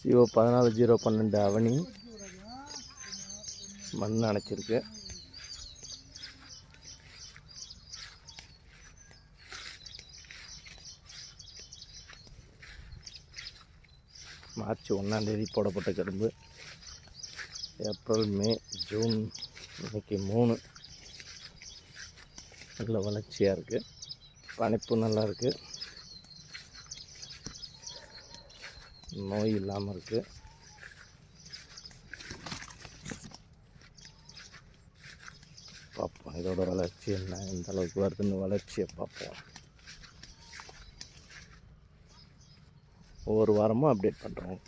CO 14012 அவனி மண் அணைச்சிருக்கு. March 1 போடப்பட்ட கரும்பு. ஏப்ரல், மே, ஜூன், இன்னைக்கு 3. நல்ல வளர்ச்சியாக இருக்குது. பனிப்பு நல்லா இருக்குது. நோய் இல்லாமல் இருக்குது. பார்ப்போம் இதோட வளர்ச்சி என்ன, எந்த அளவுக்கு வருதுன்னு வளர்ச்சியை பார்ப்போம். ஒவ்வொரு வாரமும் அப்டேட் பண்ணுறோம்.